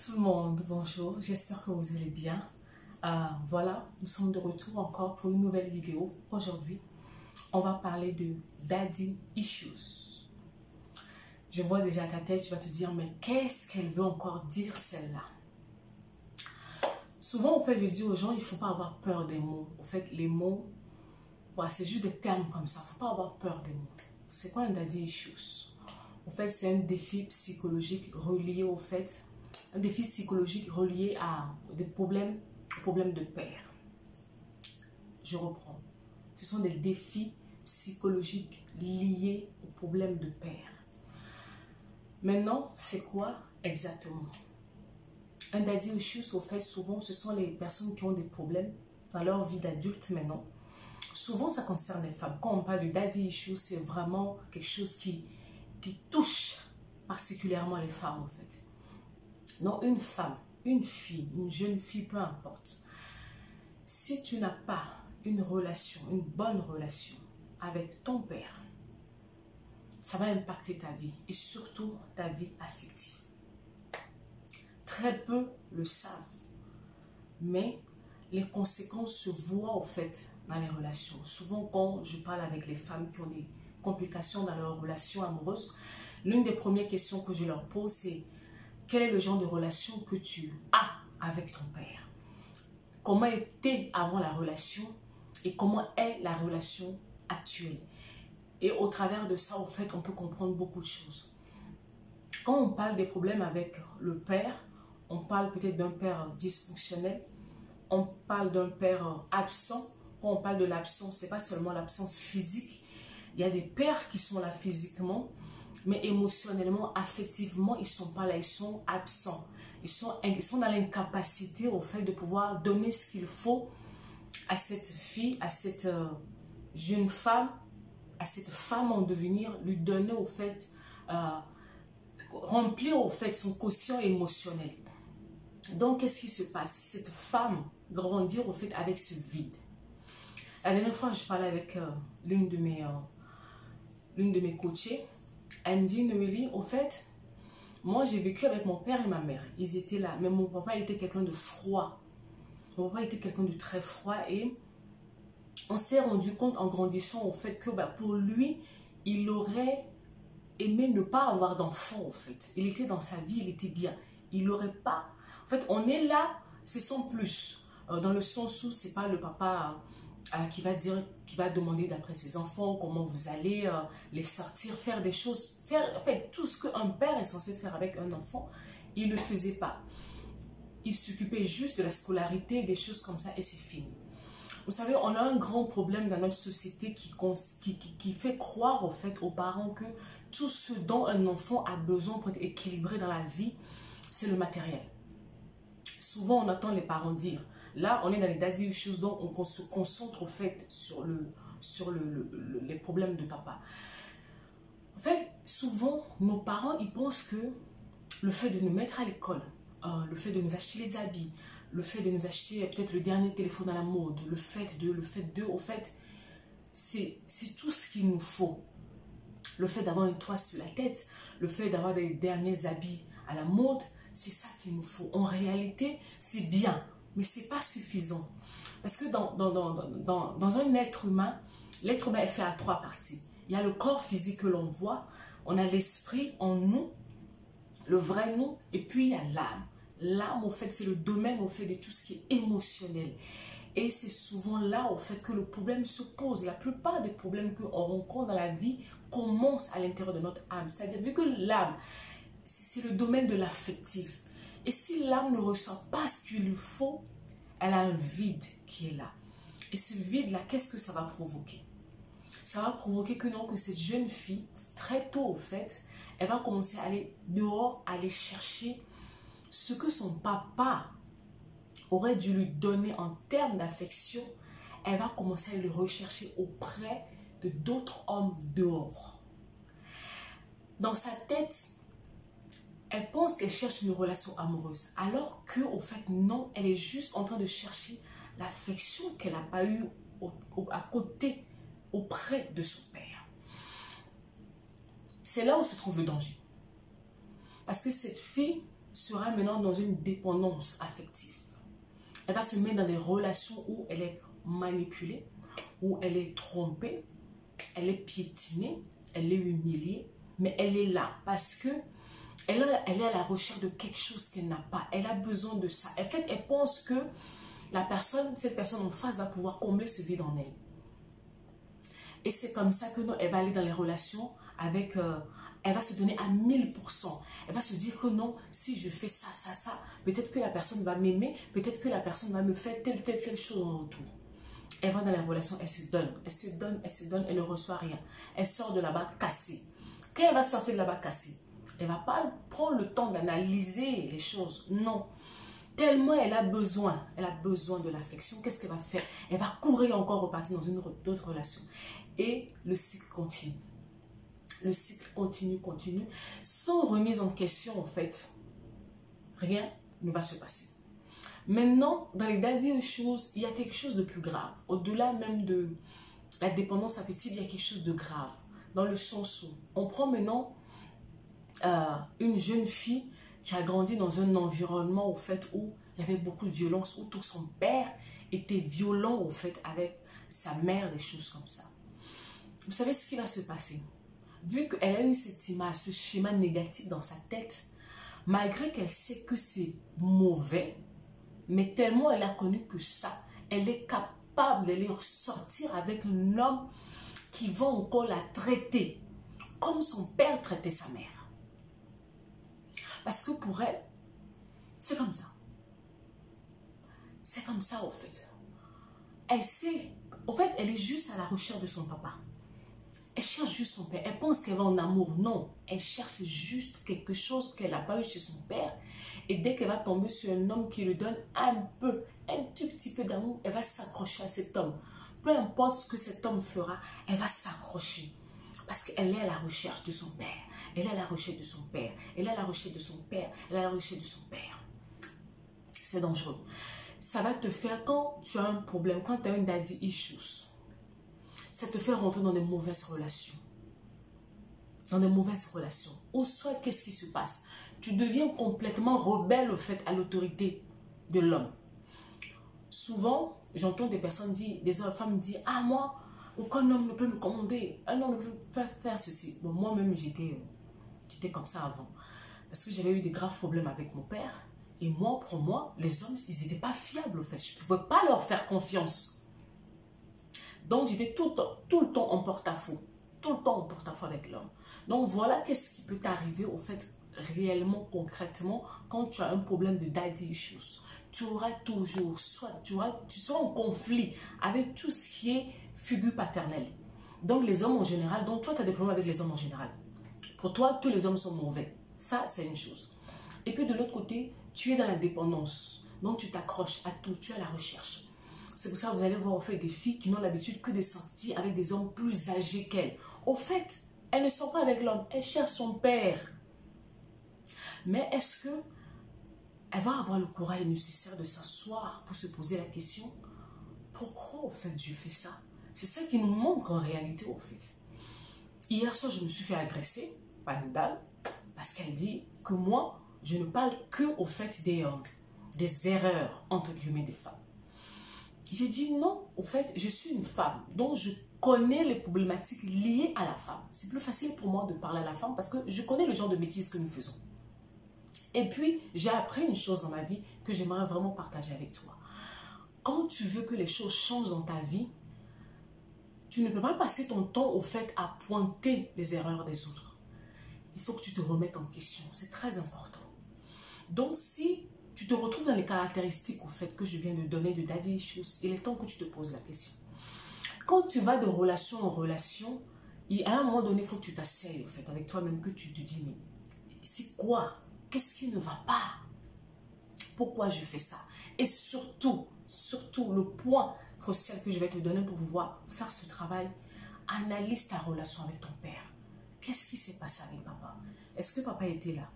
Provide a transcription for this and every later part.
tout le monde, bonjour, j'espère que vous allez bien. Voilà, nous sommes de retour encore pour une nouvelle vidéo. Aujourd'hui, on va parler de daddy issues. Je vois déjà ta tête, tu vas te dire, mais qu'est-ce qu'elle veut encore dire celle-là? Souvent, en fait, je dis aux gens, il ne faut pas avoir peur des mots. En fait, les mots, voilà, c'est juste des termes comme ça, il ne faut pas avoir peur des mots. C'est quoi un daddy issues? En fait, c'est un défi psychologique relié au fait, un défi psychologique relié à des problèmes de père. Je reprends. Ce sont des défis psychologiques liés aux problèmes de père. Maintenant, c'est quoi exactement? Un daddy issues, au fait, souvent, ce sont les personnes qui ont des problèmes dans leur vie d'adulte maintenant. Souvent, ça concerne les femmes. Quand on parle de daddy issues, c'est vraiment quelque chose qui touche particulièrement les femmes, en fait. Non, une femme, une fille, une jeune fille, peu importe. Si tu n'as pas une relation, une bonne relation avec ton père, ça va impacter ta vie et surtout ta vie affective. Très peu le savent, mais les conséquences se voient, au fait, dans les relations. Souvent, quand je parle avec les femmes qui ont des complications dans leur relation amoureuse, l'une des premières questions que je leur pose, c'est quel est le genre de relation que tu as avec ton père? Comment était avant la relation et comment est la relation actuelle? Et au travers de ça, en fait, on peut comprendre beaucoup de choses. Quand on parle des problèmes avec le père, on parle peut-être d'un père dysfonctionnel, on parle d'un père absent. Quand on parle de l'absence, ce n'est pas seulement l'absence physique. Il y a des pères qui sont là physiquement, mais émotionnellement, affectivement, ils ne sont pas là, ils sont absents. Ils sont dans l'incapacité, au fait, de pouvoir donner ce qu'il faut à cette fille, à cette jeune femme, à cette femme en devenir, lui donner, au fait, remplir, au fait, son quotient émotionnel. Donc, qu'est-ce qui se passe? Cette femme grandit, au fait, avec ce vide. La dernière fois, je parlais avec l'une de mes coachées. Elle me dit, Noélie, au fait, moi j'ai vécu avec mon père et ma mère. Ils étaient là, mais mon papa il était quelqu'un de froid. Mon papa était quelqu'un de très froid et on s'est rendu compte en grandissant au fait que pour lui, il aurait aimé ne pas avoir d'enfant, au fait. Il était dans sa vie, il était bien. Il n'aurait pas... En fait, on est là, c'est sans plus. Dans le sens où c'est pas le papa... qui va dire, qui va demander d'après ses enfants comment vous allez les sortir, faire des choses, en fait, tout ce qu'un père est censé faire avec un enfant, il ne le faisait pas. Il s'occupait juste de la scolarité, des choses comme ça et c'est fini. Vous savez, on a un grand problème dans notre société qui fait croire au fait aux parents que tout ce dont un enfant a besoin pour être équilibré dans la vie, c'est le matériel. Souvent, on entend les parents dire, là, on est dans les daddy issues, donc on se concentre au fait sur les problèmes de papa. En fait, souvent, nos parents, ils pensent que le fait de nous mettre à l'école, le fait de nous acheter les habits, le fait de nous acheter peut-être le dernier téléphone à la mode, le fait de, au fait, c'est tout ce qu'il nous faut. Le fait d'avoir un toit sur la tête, le fait d'avoir des derniers habits à la mode, c'est ça qu'il nous faut. En réalité, c'est bien, mais ce n'est pas suffisant. Parce que dans un être humain, l'être humain est fait à 3 parties. Il y a le corps physique que l'on voit, on a l'esprit en nous, le vrai nous, et puis il y a l'âme. L'âme, au fait, c'est le domaine, au fait, de tout ce qui est émotionnel. Et c'est souvent là, au fait, que le problème se pose. La plupart des problèmes qu'on rencontre dans la vie commencent à l'intérieur de notre âme. C'est-à-dire, vu que l'âme, c'est le domaine de l'affectif. Et si l'âme ne ressent pas ce qu'il lui faut, elle a un vide qui est là. Et ce vide-là, qu'est-ce que ça va provoquer? Ça va provoquer que cette jeune fille, très tôt au fait, elle va commencer à aller dehors, aller chercher ce que son papa aurait dû lui donner en termes d'affection. Elle va commencer à le rechercher auprès de d'autres hommes dehors. Dans sa tête, elle pense qu'elle cherche une relation amoureuse, alors que au fait non, elle est juste en train de chercher l'affection qu'elle n'a pas eue à côté, auprès de son père. C'est là où se trouve le danger. Parce que cette fille, sera maintenant dans une dépendance affective. Elle va se mettre dans des relations où elle est manipulée, où elle est trompée, elle est piétinée, elle est humiliée, mais elle est là parce que elle est à la recherche de quelque chose qu'elle n'a pas. Elle a besoin de ça. En fait, elle pense que cette personne en face va pouvoir combler ce vide en elle. Et c'est comme ça que non, elle va aller dans les relations avec... elle va se donner à 1000%. Elle va se dire que non, si je fais ça, peut-être que la personne va m'aimer, peut-être que la personne va me faire telle chose en retour. Elle va dans la relation, elle se donne, elle se donne, elle se donne, elle ne reçoit rien. Elle sort de là-bas cassée. Quand elle va sortir de là-bas cassée, elle ne va pas prendre le temps d'analyser les choses. Non. Tellement elle a besoin de l'affection. Qu'est-ce qu'elle va faire? Elle va courir encore repartir dans d'autres relations. Et le cycle continue. Le cycle continue, sans remise en question en fait. Rien ne va se passer. Maintenant, dans les daddy issues, il y a quelque chose de plus grave. Au-delà même de la dépendance affective, il y a quelque chose de grave. Dans le sens où on prend maintenant une jeune fille qui a grandi dans un environnement au fait où il y avait beaucoup de violence, où tout son père était violent au fait avec sa mère, des choses comme ça. Vous savez ce qui va se passer? Vu qu'elle a eu cette image, ce schéma négatif dans sa tête, malgré qu'elle sait que c'est mauvais, mais tellement elle a connu que ça, elle est capable d'aller sortir avec un homme qui va encore la traiter comme son père traitait sa mère. Parce que pour elle, c'est comme ça. C'est comme ça, au fait. Elle sait, au fait, elle est juste à la recherche de son papa. Elle cherche juste son père. Elle pense qu'elle va en amour. Non, elle cherche juste quelque chose qu'elle n'a pas eu chez son père. Et dès qu'elle va tomber sur un homme qui lui donne un tout petit peu d'amour, elle va s'accrocher à cet homme. Peu importe ce que cet homme fera, elle va s'accrocher. Parce qu'elle est à la recherche de son père. Elle est à la recherche de son père. Elle est à la recherche de son père. Elle est à la recherche de son père. C'est dangereux. Ça va te faire, quand tu as un problème, quand tu as une daddy issues, ça te fait rentrer dans des mauvaises relations. Dans des mauvaises relations. Ou soit, qu'est-ce qui se passe? Tu deviens complètement rebelle au fait à l'autorité de l'homme. Souvent, j'entends des personnes dire, des femmes dire, ah moi, aucun homme ne peut me commander, un homme ne peut pas faire ceci. Bon, moi-même, j'étais comme ça avant. Parce que j'avais eu des graves problèmes avec mon père. Et moi, pour moi, les hommes, ils n'étaient pas fiables, en fait. Je ne pouvais pas leur faire confiance. Donc, j'étais tout le temps en porte-à-faux. Tout le temps en porte-à-faux avec l'homme. Donc, voilà qu'est-ce qui peut t'arriver, au fait, réellement, concrètement, quand tu as un problème de daddy issues. Tu auras toujours, tu seras en conflit avec tout ce qui est figure paternelle. Donc, les hommes en général, donc toi, tu as des problèmes avec les hommes en général. Pour toi, tous les hommes sont mauvais. Ça, c'est une chose. Et puis, de l'autre côté, tu es dans la dépendance. Donc, tu t'accroches à tout. Tu es à la recherche. C'est pour ça que vous allez voir, en fait, des filles qui n'ont l'habitude que de sortir avec des hommes plus âgés qu'elles. Au fait, elles ne sont pas avec l'homme. Elles cherchent son père. Mais est-ce que elle va avoir le courage nécessaire de s'asseoir pour se poser la question, pourquoi, au fait, Dieu fait ça? C'est ça qui nous manque en réalité, au fait. Hier soir, je me suis fait agresser par une dame parce qu'elle dit que moi, je ne parle que, au fait, des erreurs, entre guillemets, des femmes. J'ai dit non, au fait, je suis une femme, donc je connais les problématiques liées à la femme. C'est plus facile pour moi de parler à la femme parce que je connais le genre de bêtises que nous faisons. Et puis, j'ai appris une chose dans ma vie que j'aimerais vraiment partager avec toi. Quand tu veux que les choses changent dans ta vie, tu ne peux pas passer ton temps au fait à pointer les erreurs des autres. Il faut que tu te remettes en question. C'est très important. Donc, si tu te retrouves dans les caractéristiques au fait que je viens de donner de daddy issues, il est temps que tu te poses la question. Quand tu vas de relation en relation, à un moment donné, il faut que tu t'asseyes au fait avec toi-même, que tu te dis, mais c'est quoi? Qu'est-ce qui ne va pas? Pourquoi je fais ça? Et surtout, le point crucial que je vais te donner pour pouvoir faire ce travail, analyse ta relation avec ton père. Qu'est-ce qui s'est passé avec papa? Est-ce que papa était là?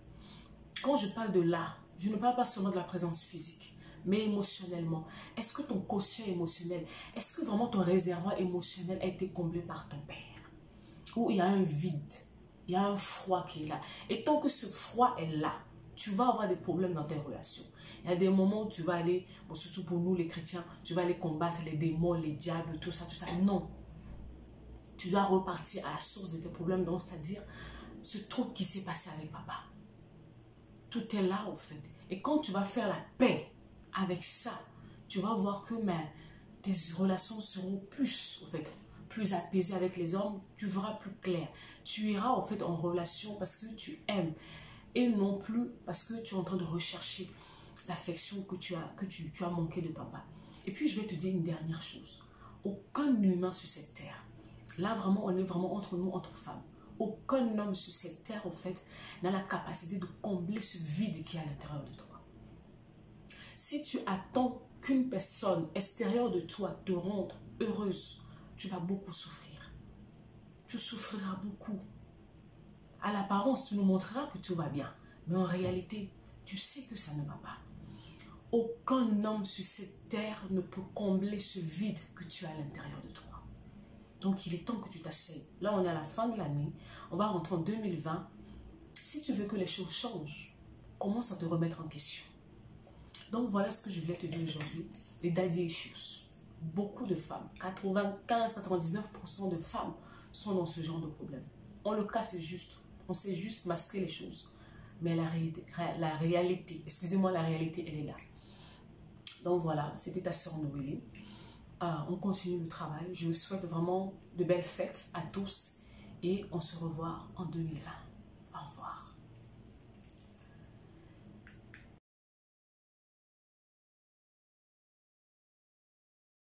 Quand je parle de là, je ne parle pas seulement de la présence physique, mais émotionnellement. Est-ce que ton quotient émotionnel, est-ce que vraiment ton réservoir émotionnel a été comblé par ton père? Ou il y a un vide, il y a un froid qui est là. Et tant que ce froid est là, tu vas avoir des problèmes dans tes relations. Il y a des moments où tu vas aller, bon, surtout pour nous les chrétiens, tu vas aller combattre les démons, les diables, tout ça, tout ça. Non. Tu dois repartir à la source de tes problèmes, donc c'est-à-dire ce truc qui s'est passé avec papa. Tout est là, au fait. Et quand tu vas faire la paix avec ça, tu vas voir que tes relations seront plus, en fait, plus apaisées avec les hommes. Tu verras plus clair. Tu iras, en fait, en relation parce que tu aimes. Et non plus parce que tu es en train de rechercher l'affection que tu as manqué de papa. Et puis, je vais te dire une dernière chose. Aucun humain sur cette terre, là, vraiment, on est vraiment entre nous, entre femmes. Aucun homme sur cette terre, en fait, n'a la capacité de combler ce vide qui est à l'intérieur de toi. Si tu attends qu'une personne extérieure de toi te rende heureuse, tu vas beaucoup souffrir. Tu souffriras beaucoup. À l'apparence, tu nous montreras que tout va bien. Mais en réalité, tu sais que ça ne va pas. Aucun homme sur cette terre ne peut combler ce vide que tu as à l'intérieur de toi. Donc, il est temps que tu t'asseyes. Là, on est à la fin de l'année. On va rentrer en 2020. Si tu veux que les choses changent, commence à te remettre en question. Donc, voilà ce que je voulais te dire aujourd'hui. Les daddy issues. Beaucoup de femmes, 95-99% de femmes sont dans ce genre de problème. On le casse juste. On sait juste masquer les choses. Mais la réalité, excusez-moi, la réalité, elle est là. Donc, voilà, c'était ta sœur Noélie. On continue le travail. Je vous souhaite vraiment de belles fêtes à tous et on se revoit en 2020.